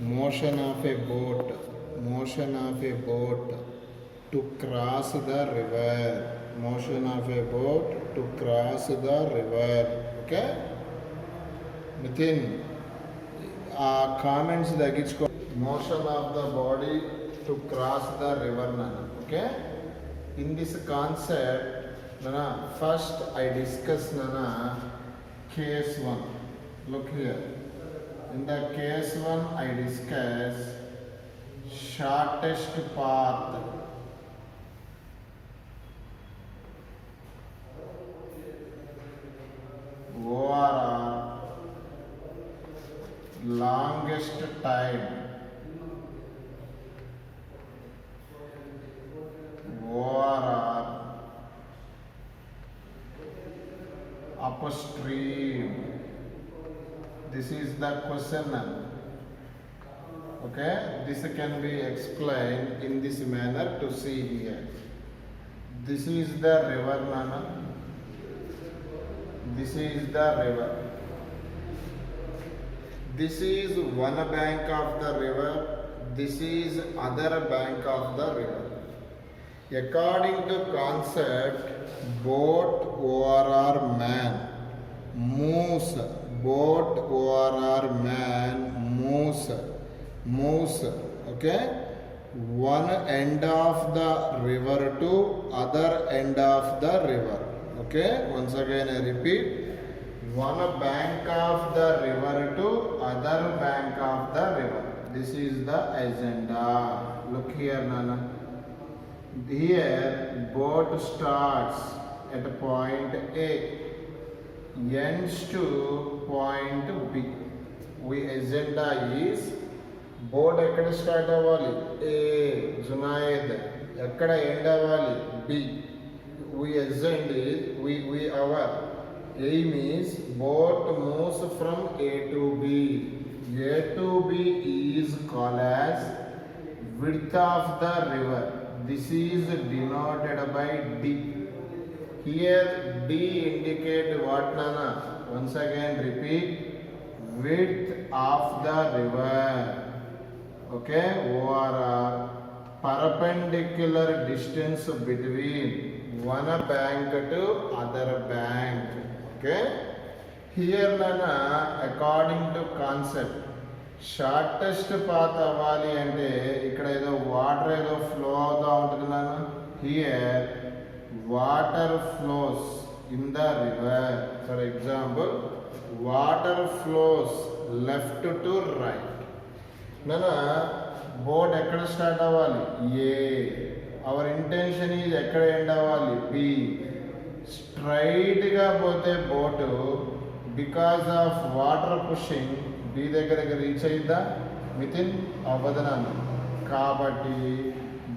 motion of a boat, motion of a boat to cross the river, motion of a boat to cross the river. Okay, within comments the motion of the body to cross the river nana. Okay, in this concept nana, first I discuss nana case 1. Look here. In the case 1, I discuss shortest path. ORR, longest time. ORR, upstream. This is the question. Okay, this can be explained in this manner to see here. This is the river nana. This is the river. This is one bank of the river. This is other bank of the river. According to concept, boat ORR man moves. Boat ORR man moves. Okay, one end of the river to other end of the river. Okay, once again I repeat, one bank of the river to other bank of the river. This is the agenda. Look here nana. Here boat starts at point A, ends to point B. We agenda is board ekkada start avvali A, Junaid. Ekkada end avvali B. We agenda is our aim is boat moves from A to B. A to B is called as width of the river. This is denoted by D. Here D indicate what nana? Once again repeat, width of the river. Okay, ORR, perpendicular distance between one bank to other bank. Okay, here nana, according to concept, shortest path avvali ante ikkada edo water edo flow avutha untundi nana. Here water flows in the river. For example, water flows left to right. Nana, boat ekkada start avvali A. Our intention is ekkada end avvali B. Straight ga pote boat because of water pushing B దగ్గరికి reach అయ్యిద్దా? Within అవ్వదనను. కాబట్టి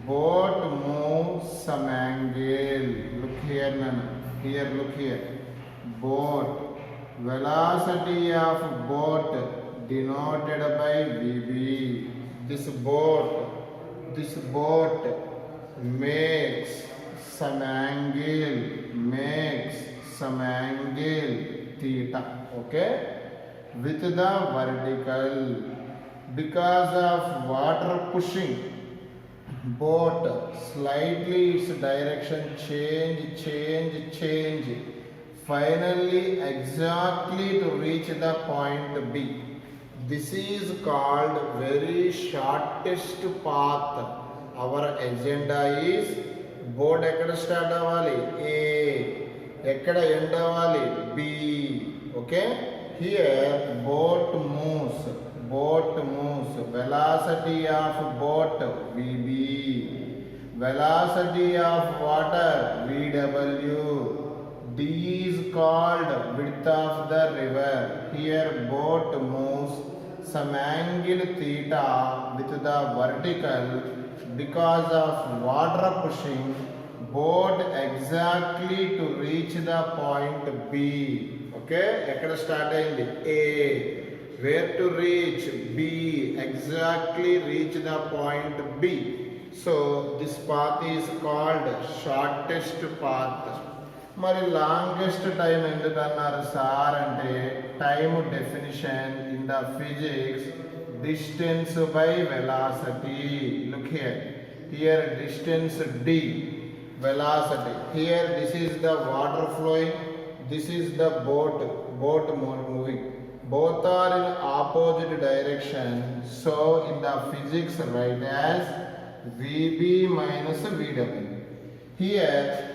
boat moves some angle. Look here nana. Here look here. Boat. Velocity of boat denoted by VB. This boat makes some angle theta. Okay, with the vertical. Because of water pushing, boat slightly its direction change finally exactly to reach the point B. This is called very shortest path. Our agenda is boat ekkada start avvali A, ekkada end avvali B. Okay, here boat moves. Velocity of boat VB, velocity of water VW. D is called width of the river. Here boat moves some angle theta with the vertical. Because of water pushing, boat exactly to reach the point B. Okay, ekkada start ayindi A, where to reach B, exactly reach the point B. So this path is called shortest path. మరి longest time ఎందుకన్నారు sir అంటే time definition in the physics distance by velocity. Look here. Here distance d, velocity. Here this is the water flowing, this is the boat moving. Both are in opposite direction. So in the physics write as Vb minus Vw. Here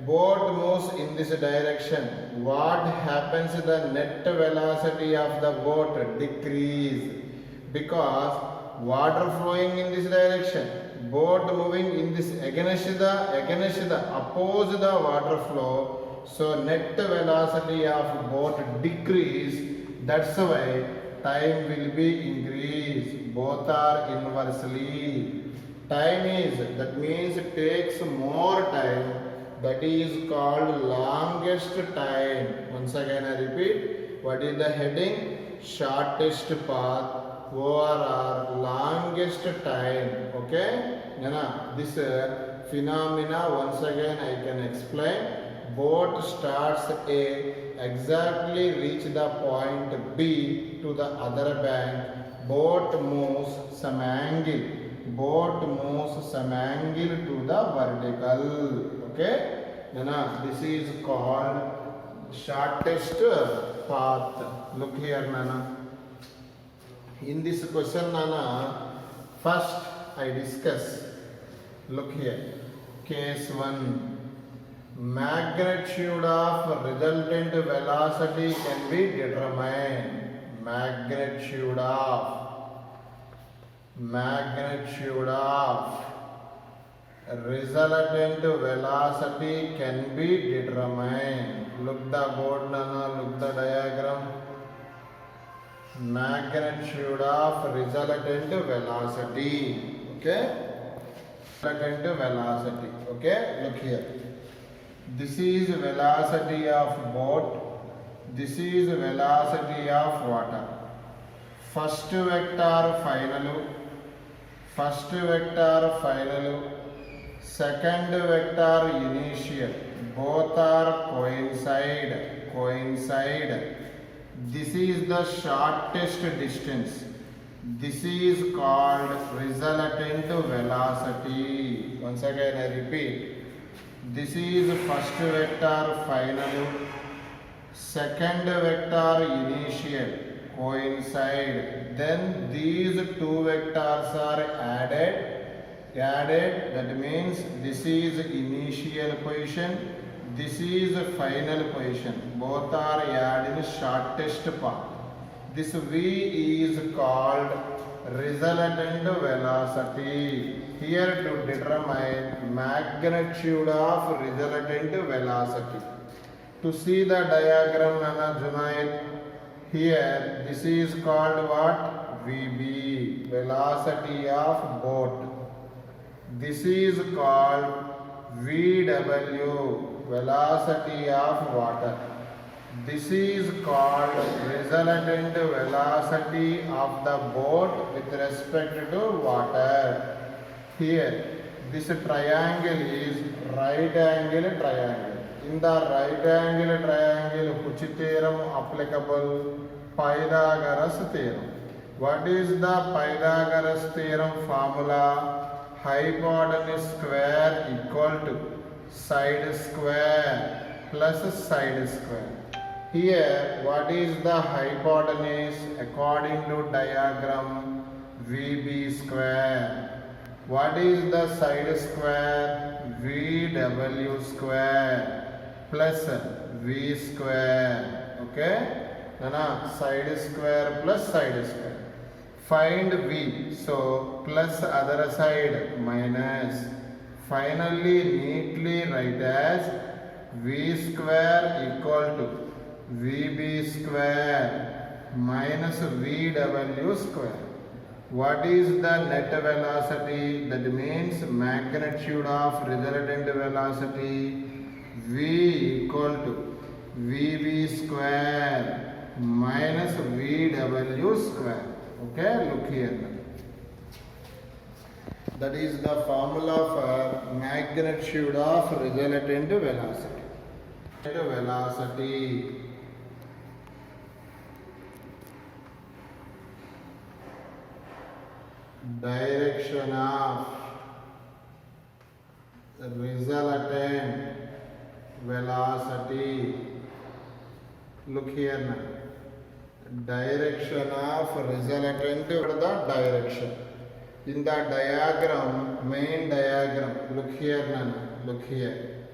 boat moves in this direction. What happens? The net velocity of the boat decrease because water flowing in this direction, boat moving in this against the oppose the water flow. So net velocity of boat decrease. That's why time will be increased. Both are inversely. Time is, that means it takes more time. That is called longest time. Once again I repeat. What is the heading? Shortest path. ORR, longest time. Okay? Now, this phenomena once again I can explain. Boat starts A, exactly reach the point B to the other bank. Boat moves some angle. Boat moves some angle to the vertical. Okay? Nana, this is called shortest path. Look here, Nana. In this question, Nana, first I discuss. Look here. Case 1. Magnitude of resultant velocity can be determined. Magnitude of resultant velocity can be determined. Look the board, Nana, look the diagram. Magnitude of resultant velocity. Okay? Resultant velocity. Okay? Look here. This is velocity of boat. This is velocity of water. First vector final. Second vector initial. Both are coincide. This is the shortest distance. This is called resultant velocity. Once again I repeat. This is first vector final. Second vector initial. Coincide. Then these two vectors are added. That means this is initial position, this is final position. Both are added in shortest path. This V is called resultant velocity. Here to determine magnitude of resultant velocity. To see the diagram, Nana Junaid, here this is called what? Vb, velocity of boat. This is called VW, velocity of water. This is called resultant velocity of the boat with respect to water. Here, this triangle is right angle triangle. In the right angle triangle, which theorem applicable? Pythagoras theorem. What is the Pythagoras theorem formula? Hypotenuse square equal to side square plus side square. Here, what is the hypotenuse according to diagram? VB square. What is the side square? VW square plus V square. Okay? Nana, side square plus side square. Find V. So, plus other side minus. Finally, neatly write as V square equal to VB square minus VW square. What is the net velocity? That means magnitude of resultant velocity. V equal to VB square minus VW square. Okay, look here. That is the formula for magnitude of resultant velocity. Velocity. direction of resultant velocity. Look here now. Direction of resultant, the direction. In the diagram, main diagram, look here now. Look here.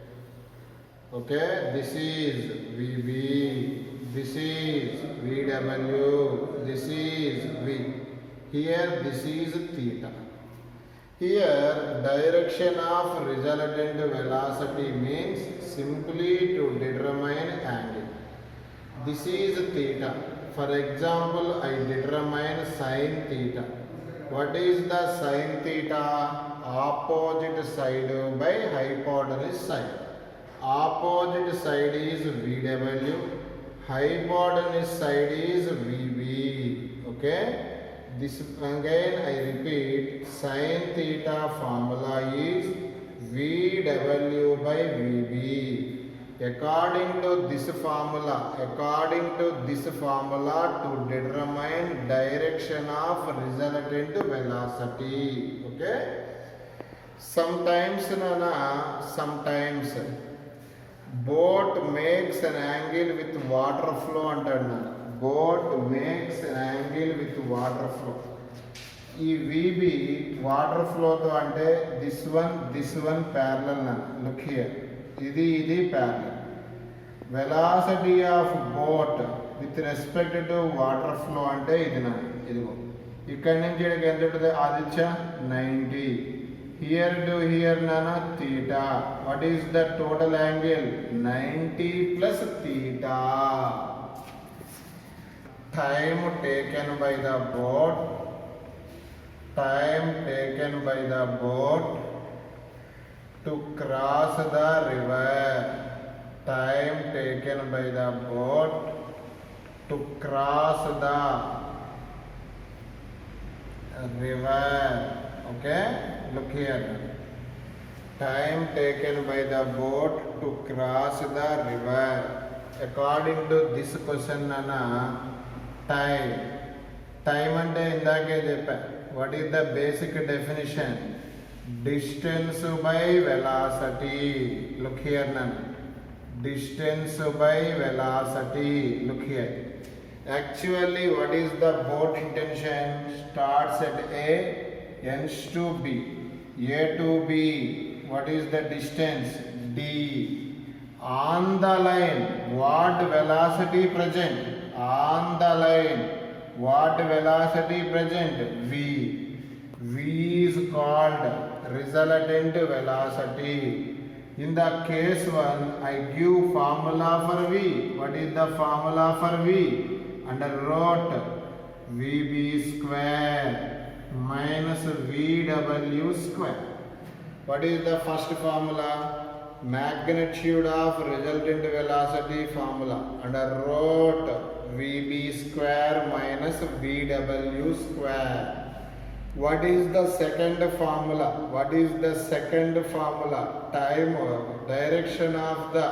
Okay, this is VB, this is VW, this is V. Here, this is theta. Here, direction of resultant velocity means simply to determine angle. This is theta. For example, I determine sin theta. What is the sin theta? Opposite side by hypotenuse side. Opposite side is VW, hypotenuse side is VB. Okay? This again I repeat, sin theta formula is VW by VB. According to this formula, to determine direction of resultant velocity. Okay? Sometimes boat makes an angle with water flow అంటాడు. Boat makes an angle with water flow. ఈ VB water ఫ్లోతో అంటే this one parallel నా. Look here, ఇది parallel. Velocity of boat with respect to water flow అంటే ఇది నా. ఇదిగో ఇక్కడి నుంచి ఇక్కడికి ఎంత ఉంటుంది Aditya? 90. Here to here nana theta. What is the total angle? 90 plus theta. Time taken by the boat. To cross the river. Time taken by the boat to cross the river. Okay? Look here. Time taken by the boat to cross the river. According to this question, Nana, time ante indake cheppa. What is the basic definition? Distance by velocity. Look here, Nana. Distance by velocity. Look here. Actually, what is the boat intention? Starts at A, ends to B. A to B, what is the distance? D. On the line, what velocity present? On the line, what velocity present? V. V is called resultant velocity. In the case 1, I give formula for V. What is the formula for V? Under root VB square minus VW square. What is the first formula? Magnitude of resultant velocity formula. Under root VB square minus VW square. What is the second formula? Time or direction of the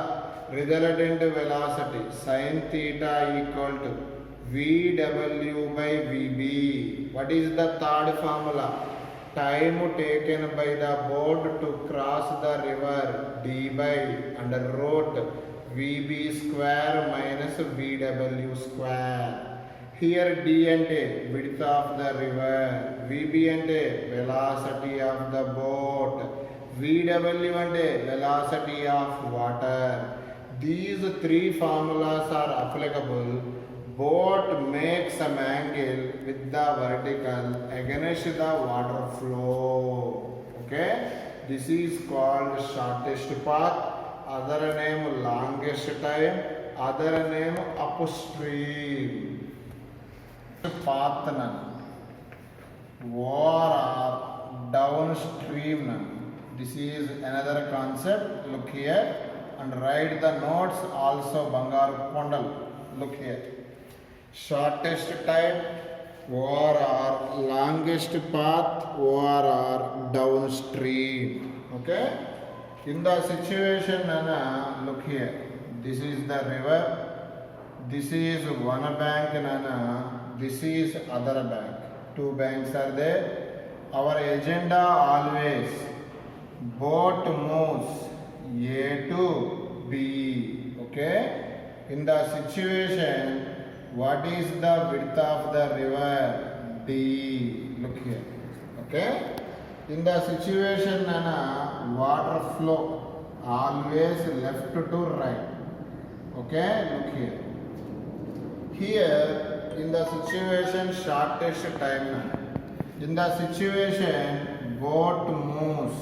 resultant velocity. Sin theta equal to VW by VB. What is the third formula? Time taken by the boat to cross the river. D by under root VB square minus VW square. Here D ante width of the river. VB ante velocity of the boat. VW ante velocity of water. These three formulas are applicable. Boat makes some angle with the vertical against the water flow. Okay, this is called shortest path. Other name longest time. Other name upstream path na. Or downstream na. This is another concept. Look here and write the notes also. Bangaru Kondal. Look here. Shortest time or longest path or downstream. Okay? In the situation, Nana, look here. This is the river. This is one bank, Nana. This is other bank. Two banks are there. our agenda always boat moves A to B. Okay, in the situation, what is the width of the river? D. Look here. Okay, in the situation nana water flow always left to right. Okay, look here. Here in the situation shortest time, in the situation boat moves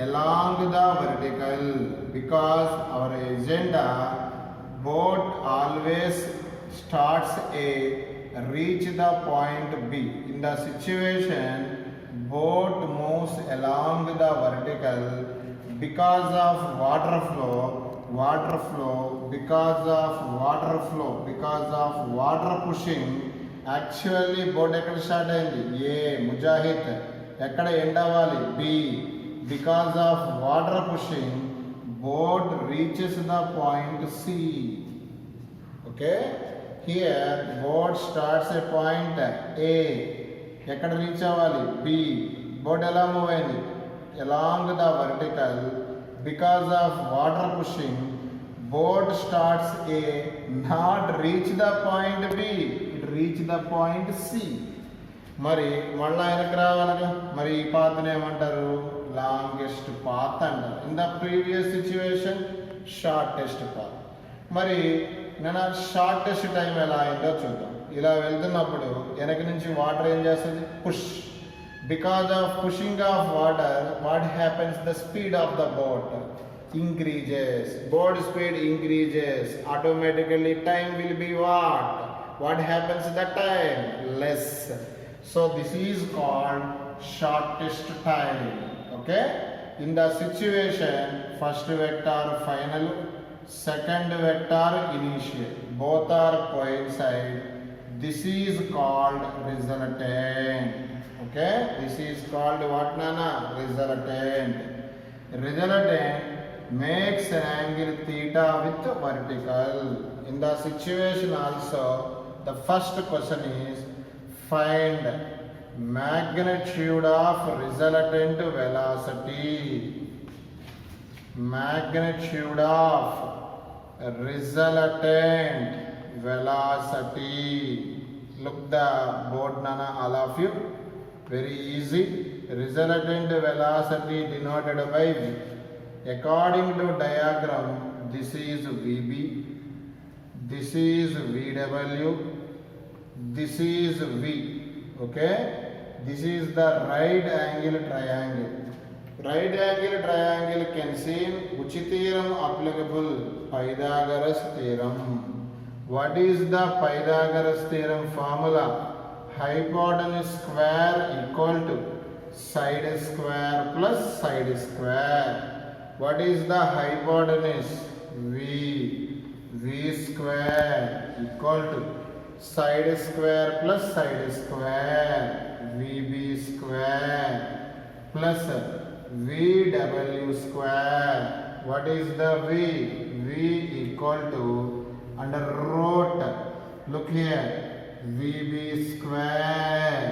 along the vertical, because our agenda boat always starts A, reach the point B. In the situation boat moves along the vertical because of water flow, because of water pushing. Actually boat ekkada start ayindi? A, Mujahid. Ekkada end avali? B. Because of water pushing, boat reaches the point C. Okay, here boat starts a point A. Ekkada reach avali? B. Boat ela move ayindi? Along the vertical. Because of water pushing, boat starts A, not reach the point B, it reach the point C. మరి మళ్ళా ఆయనకు రావాలిగా, మరి ఈ పాత్ని ఏమంటారు? Longest path అంటారు. In the previous situation shortest path. మరి నేను shortest time ఎలా అయిందో చూద్దాం. ఇలా వెళ్తున్నప్పుడు వెనక నుంచి వాటర్ ఏం చేస్తుంది? Push. Because of pushing of water, what happens? The speed of the boat increases. Boat speed increases. Automatically time will be what? What happens that time? Less. So this is called shortest time. Okay? In the situation, first vector final, second vector initial. Both are coincide. This is called resultant. Okay, this is called what nana? Resultant. Resultant makes an angle theta with vertical. In the situation also, the first question is find magnitude of resultant velocity. Magnitude of resultant velocity. Look the board nana, all of you. Very easy. Resultant velocity denoted by V. According to diagram, this is VB, this is VW, this is V. Okay, this is the right angle triangle. Right angle triangle can seem which theorem applicable? Pythagoras theorem. What is the Pythagoras theorem formula? Hypotenuse square equal to side square plus side square. What is the hypotenuse? V. V square equal to side square plus side square. VB square plus VW square. What is the V? V equal to under root. Look here. VB square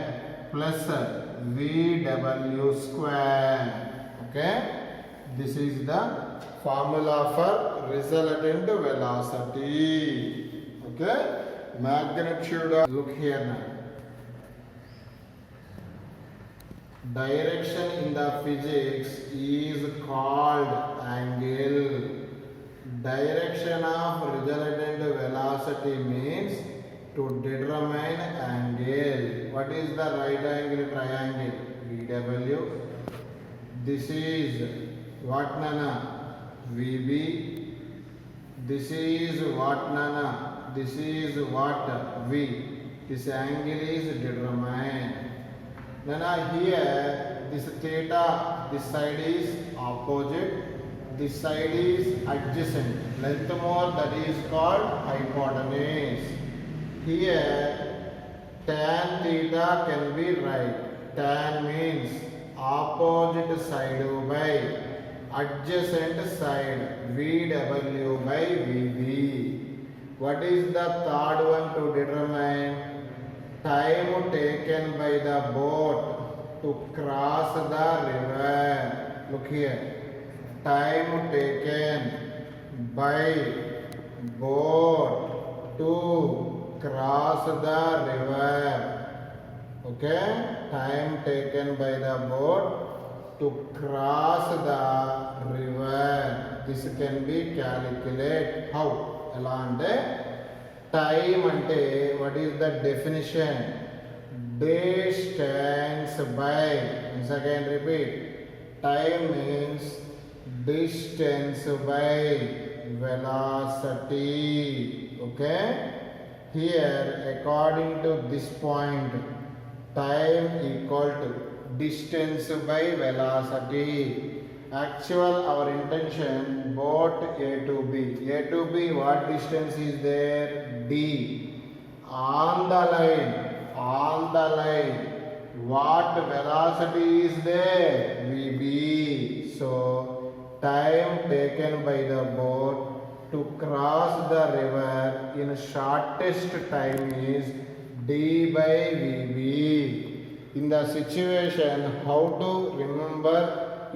plus VW square. Okay, this is the formula for resultant velocity. Okay, magnitude of, look here now. Direction in the physics is called angle. Direction of resultant velocity means to determine angle. What is the right angle triangle? VW. This is what nana? VB. This is what nana? This is what? V. This angle is determined. Nana here, this theta, this side is opposite, this side is adjacent. Length more, that is called hypotenuse. Here tan theta can be right. Tan means opposite side by adjacent side, VW by VB. What is the third one to determine? Time taken by the boat to cross the river. Look here. Time taken by boat to cross the river. Okay? Time taken by the boat to cross the river. This can be calculated. How? ఎలా అంటే time ante what is the definition? Distance by, once again repeat, time means distance by velocity. Okay, here according to this point, time equal to distance by velocity. Actual our intention, boat A to B. A to B, what distance is there? D. On the line, what velocity is there? VB. So time taken by the boat to cross the river in shortest time is D by VB. In the situation, how to remember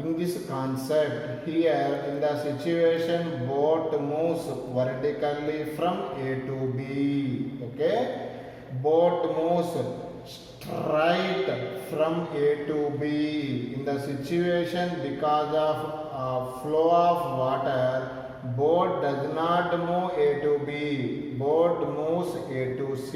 in this concept? Here in the situation, boat moves vertically from A to B. Okay, boat moves straight from A to B. In the situation, because of flow of water, boat does not move A to B, boat moves A to C.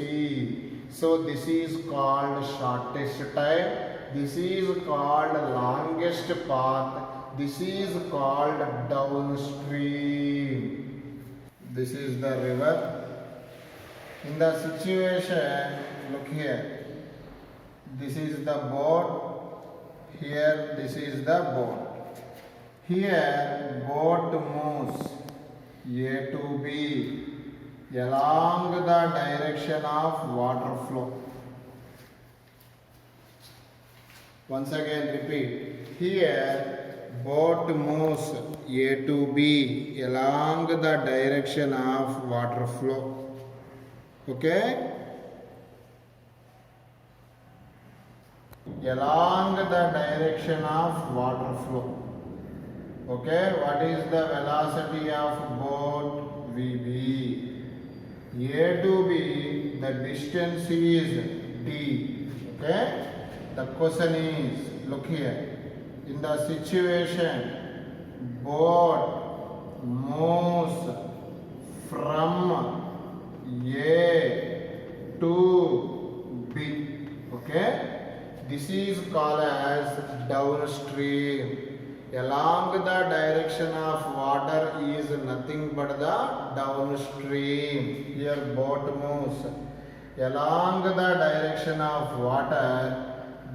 So this is called shortest time, this is called longest path, this is called downstream. This is the river. In the situation, look here, this is the boat, here this is the boat. Here boat moves A to B along the direction of water flow. Once again repeat, here boat moves A to B along the direction of water flow. Okay, along the direction of water flow. Okay, what is the velocity of boat? VB. A to B, the distance is D. Okay, the question is, look here, in the situation, boat moves from A to B. Okay, this is called as downstream. Along the direction of water is nothing but the downstream. Here boat moves along the direction of water.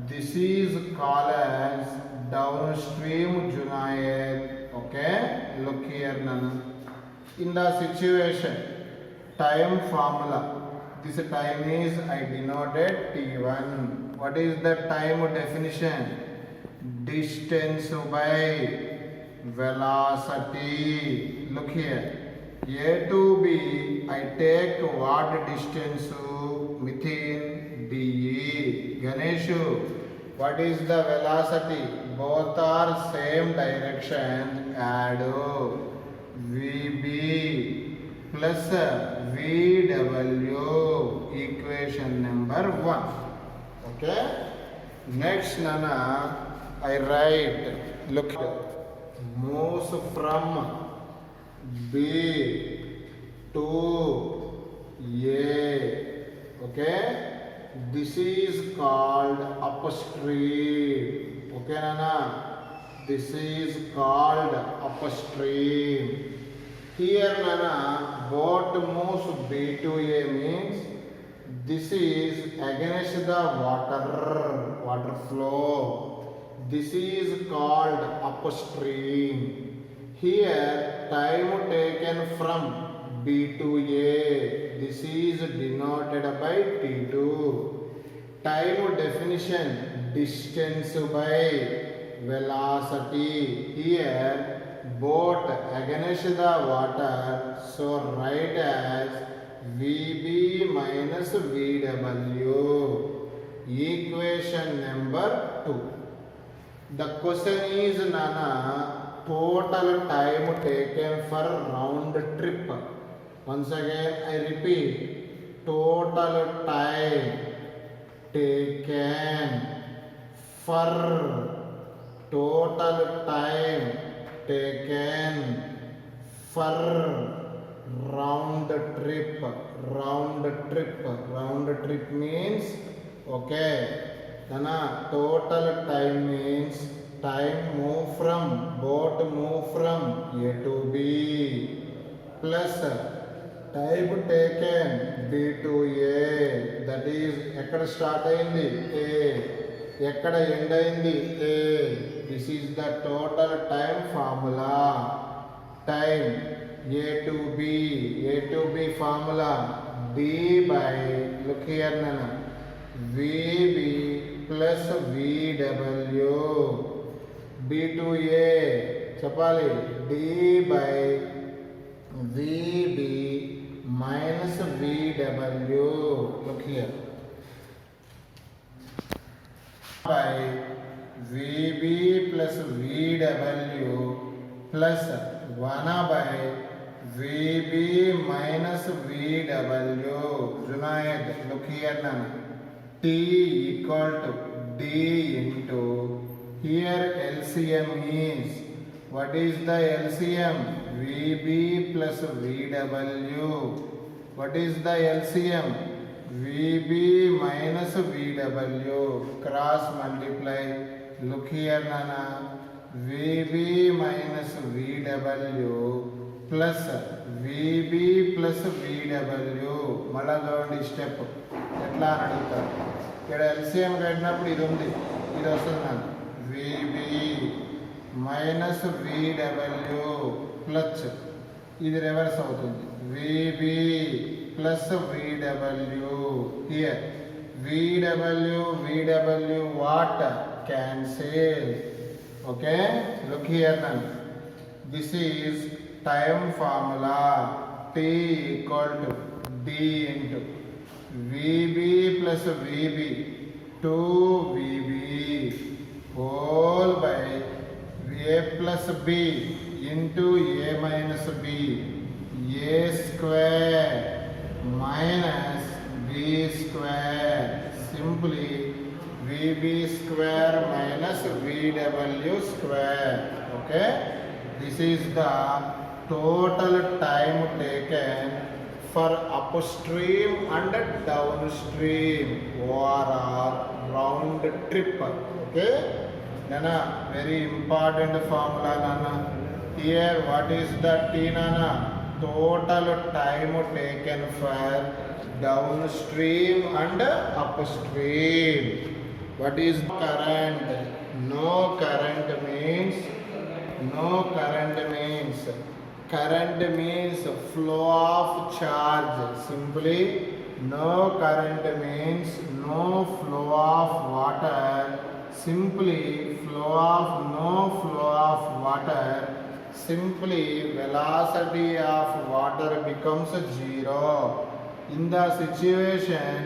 This is called as downstream Junaid. Okay, look here Nana. In the situation, time formula. This time is I denoted T1. What is the time definition? Distance by velocity. Look here, A to B, I take what distance? Within DE. Ganeshu, what is the velocity? Both are same direction. Add VB plus VW, equation number 1. Okay, next Nana, I write, look, moves from B to A. Okay, this is called upstream. Okay Nana, this is called upstream. Here Nana, boat moves B to A means this is against the water flow. This is called upstream. Here time taken from B to A, this is denoted by T2. Time definition, distance by velocity. Here boat against the water, so write as VB minus VW. Equation number 2. The question is, Nana, total time taken for round trip. Once again I repeat, total time taken for round trip means, okay, Nana, total time means time boat move from A to B plus time taken B to A, that is ekkada start ayindi A, ekkada end ayindi A. This is the total time formula. Time A to B formula D by, look here Nana, VB plus VW. B to A చెప్పాలి D by VB minus VW. Look here, by VB plus VW plus 1 by VB minus VW. Junaid, look here now. T equal to D into, here LCM is, what is the LCM? VB plus VW. What is the LCM? VB minus VW. Cross multiply. Look here Nana. VB minus VW plus VB plus VW. మళ్ళా చూడండి step ఎట్లా అని అడుగుతారు. ఇక్కడ LCM కట్టినప్పుడు ఇది ఉంది, ఇది వస్తుంది నాకు VB మైనస్ VW ప్లస్, ఇది రివర్స్ అవుతుంది VB plus VW. Here VW what? Cancel. Okay, look here now. This is time formula. T equal to D into VB plus VB 2VB whole by A plus B into A minus B, A square minus B square, simply VB square minus VW square. Okay, this is the total time taken for upstream and downstream ORR round trip. Okay, Nana, very important formula Nana. Here what is the T Nana? Total time taken for downstream and upstream. What is current? No current means flow of charge. Simply no current means no flow of water. Simply no flow of water. Simply velocity of water becomes 0. In the situation,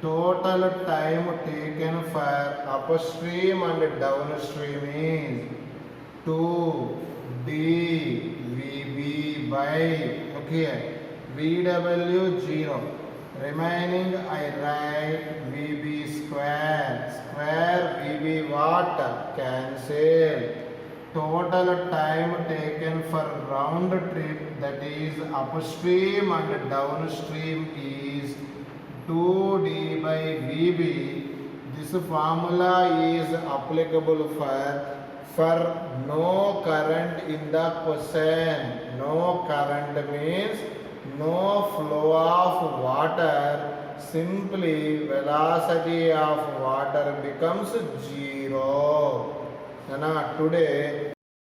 total time taken for upstream and downstream is 2dVB by, okay, VW 0. Remaining I write VB square VB what? Cancel. Total time taken for round trip, that is upstream and downstream, is 2D by VB. This formula is applicable for no current in the question. No current means no flow of water. Simply velocity of water becomes 0. Today